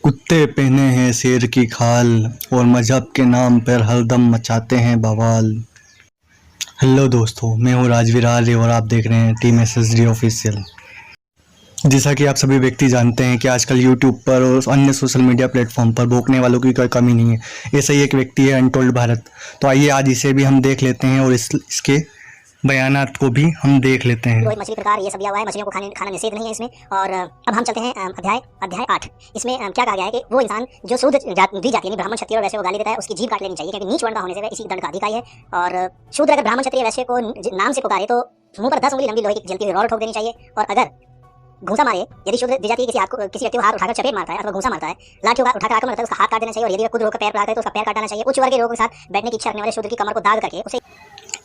कुत्ते पहने हैं शेर की खाल और मजहब के नाम पर हरदम मचाते हैं बवाल। हेलो दोस्तों, मैं हूँ राजवीर आर्य और आप देख रहे हैं टीम एसएसडी ऑफिशियल। जैसा कि आप सभी व्यक्ति जानते हैं कि आजकल यूट्यूब पर और अन्य सोशल मीडिया प्लेटफॉर्म पर भोंकने वालों की कोई कमी नहीं है। ऐसा ही एक व्यक्ति है अनटोल्ड भारत। तो आइए आज इसे भी हम देख लेते हैं और इसके बयानात को भी हम देख लेते हैं। रोहित मछली प्रकार ये सब दिया हुआ है। मछलियों को खाना निषेध नहीं है इसमें। और अब हम चलते हैं अध्याय 8। इसमें क्या कहा गया है कि वो इंसान जो शूद्र दी जाती है, ब्राह्मण क्षत्रिय और वैश्य को गाली देता है, उसकी जीभ काट लेनी चाहिए, क्योंकि नीच वर्ण का होने से वह इसी दंड का अधिकारी है। और शूद्र अगर ब्राह्मण क्षत्रिय वैश्य को नाम से पुकारे तो मुंह पर 10 उंगली लंबी लोहे की जलती हुई रॉड ठोक देनी चाहिए। और अगर घूसा मारे, यदि शूद्र दी जाती है किसी व्यक्ति को हाथ उठाकर चपेट मारता है अथवा घूसा मारता है, लाठी उठाकर आक्रमण करता है, उसका हाथ काट देना चाहिए। और यदि खुद रोक पैर पकड़ता है तो उसका पैर काटना चाहिए। उच्च वर्ग के लोगों के साथ बैठने की इच्छा रखने वाले शूद्र की कमर को दाग करके उसे।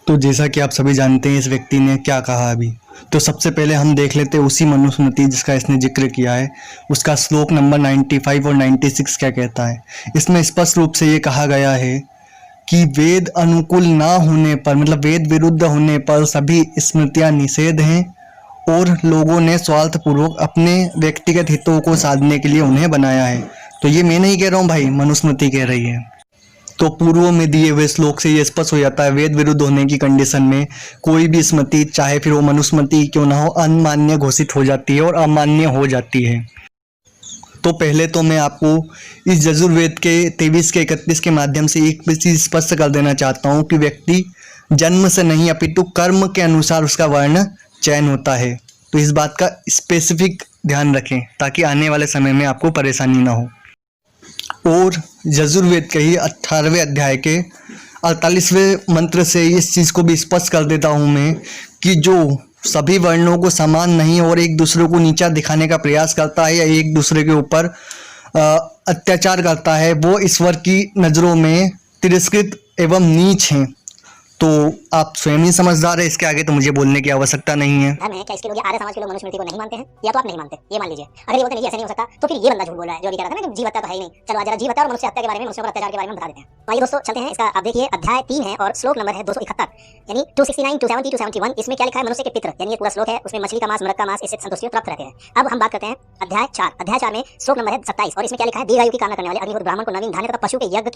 तो जैसा कि आप सभी जानते हैं इस व्यक्ति ने क्या कहा अभी, तो सबसे पहले हम देख लेते हैं उसी मनुस्मृति जिसका इसने जिक्र किया है, उसका श्लोक नंबर 95 और 96 क्या कहता है। इसमें स्पष्ट रूप से ये कहा गया है कि वेद अनुकूल ना होने पर, मतलब वेद विरुद्ध होने पर सभी स्मृतियां निषेध हैं और लोगों ने स्वार्थपूर्वक अपने व्यक्तिगत हितों को साधने के लिए उन्हें बनाया है। तो ये मैं नहीं कह रहा हूँ भाई, मनुस्मृति कह रही है। तो पूर्व में दिए हुए श्लोक से ये स्पष्ट हो जाता है वेद विरुद्ध होने की कंडीशन में कोई भी स्मृति, चाहे फिर वो मनुस्मृति क्यों ना हो, अमान्य घोषित हो जाती है और अमान्य हो जाती है। तो पहले तो मैं आपको इस यजुर्वेद के 23 के 31 के माध्यम से एक चीज स्पष्ट कर देना चाहता हूँ कि व्यक्ति जन्म से नहीं अपितु कर्म के अनुसार उसका वर्ण चयन होता है। तो इस बात का स्पेसिफिक ध्यान रखें ताकि आने वाले समय में आपको परेशानी ना हो। और यजुर्वेद के ही 18वें अध्याय के 48वें मंत्र से इस चीज़ को भी स्पष्ट कर देता हूँ मैं कि जो सभी वर्णों को समान नहीं और एक दूसरे को नीचा दिखाने का प्रयास करता है या एक दूसरे के ऊपर अत्याचार करता है, वो ईश्वर की नज़रों में तिरस्कृत एवं नीच हैं। तो आप स्वयं ही समझदार है, इसके आगे तो मुझे बोलने की आवश्यकता नहीं है। धर्म है क्या इसके लोग आर्य समाज के लोग मनुस्मृति को नहीं मानते हैं, या तो आप नहीं मानते, ये मान लीजिए। अगर ये बोलते नहीं ऐसा नहीं हो सकता तो फिर ये बंदा झूठ बोल रहा है जो अभी कह रहा था ना कि जीव हत्या तो है ही नहीं। चलो जरा जीव हत्या और मनुष्य हत्या के बारे में, मनुष्यों पर अत्याचार के बारे में बता देते हैं। तो आइए दोस्तों चलते हैं इसका। आप देखिए अध्याय 3 है और श्लोक नंबर है 271, यानी 269, 270, 271। इसमें क्या लिखा है, मनुष्य के पितृ, यानी ये पूरा श्लोक है। उसमें मछली का मांस, मृग का मांस, इससे संतुष्टि प्राप्त रहते हैं। अब हम बात करते हैं अध्याय 4। अध्याय 4 में श्लोक नंबर है 27 और इसमें क्या लिखा है, दीर्घायु की कामना करने वाले अग्निहोत्र ब्राह्मण को नवीन धान्य तथा पशु के यज्ञ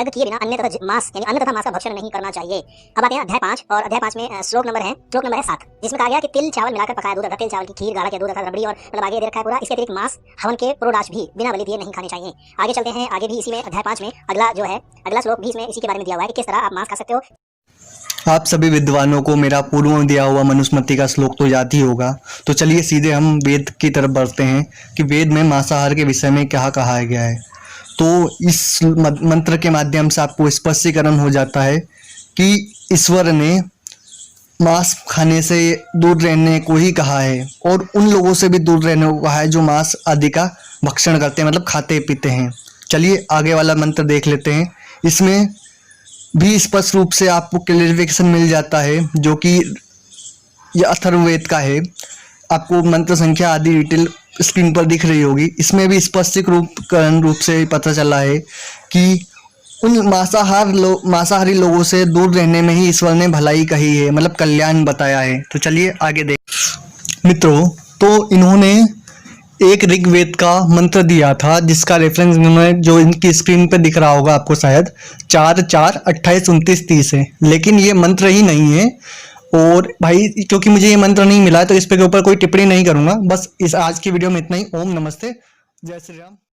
किए बिना अन्य तथा मांस, यानी अन्न तथा मांस का भक्षण नहीं करना चाहिए। अब आते हैं अध्याय 5 और अध्याय 5 में श्लोक नंबर है 7, जिसमें कहा गया कि तिल चावल मिलाकर पकाया दूध, तिल चावल की खीर, गाढ़ा के दूध तथा रबड़ी और मतलब आगे दे रखा है पूरा। इसके अतिरिक्त मांस, हवन के प्रोडाश भी बिना बलि दिए नहीं खाने चाहिए। आगे चलते हैं, आगे भी इसी में अध्याय 5 में अगला श्लोक भी इसमें इसी के बारे में दिया हुआ है कि किस तरह आप मांस खा सकते हो। आप सभी विद्वानों को मेरा पूर्व में दिया हुआ मनुस्मृति का श्लोक तो याद ही होगा। तो चलिए सीधे हम वेद की तरफ बढ़ते हैं कि वेद में मांसाहार के विषय में क्या कहा गया है। तो इस मंत्र के माध्यम से आपको स्पष्टीकरण हो जाता है कि ईश्वर ने मांस खाने से दूर रहने को ही कहा है और उन लोगों से भी दूर रहने को कहा है जो मांस आदि का भक्षण करते हैं, मतलब खाते पीते हैं। चलिए आगे वाला मंत्र देख लेते हैं। इसमें भी स्पष्ट रूप से आपको क्लेरिफिकेशन मिल जाता है जो कि यह अथर्ववेद का है। आपको मंत्र संख्या आदि डिटेल स्क्रीन पर दिख रही होगी। इसमें भी स्पष्टीकरण रूप से पता चला है कि उन मांसाहारी लोगों से दूर रहने में ही ईश्वर ने भलाई कही है, मतलब कल्याण बताया है। तो चलिए आगे देख मित्रों। तो इन्होंने एक ऋग्वेद का मंत्र दिया था जिसका रेफरेंस इन्होंने, जो इनकी स्क्रीन पर दिख रहा होगा आपको शायद, 4, 4, 28, 29, 30 है। लेकिन ये मंत्र ही नहीं है। और भाई क्योंकि मुझे ये मंत्र नहीं मिला है तो इस पे के ऊपर कोई टिप्पणी नहीं करूंगा। बस इस आज की वीडियो में इतना ही। ओम नमस्ते, जय श्री राम।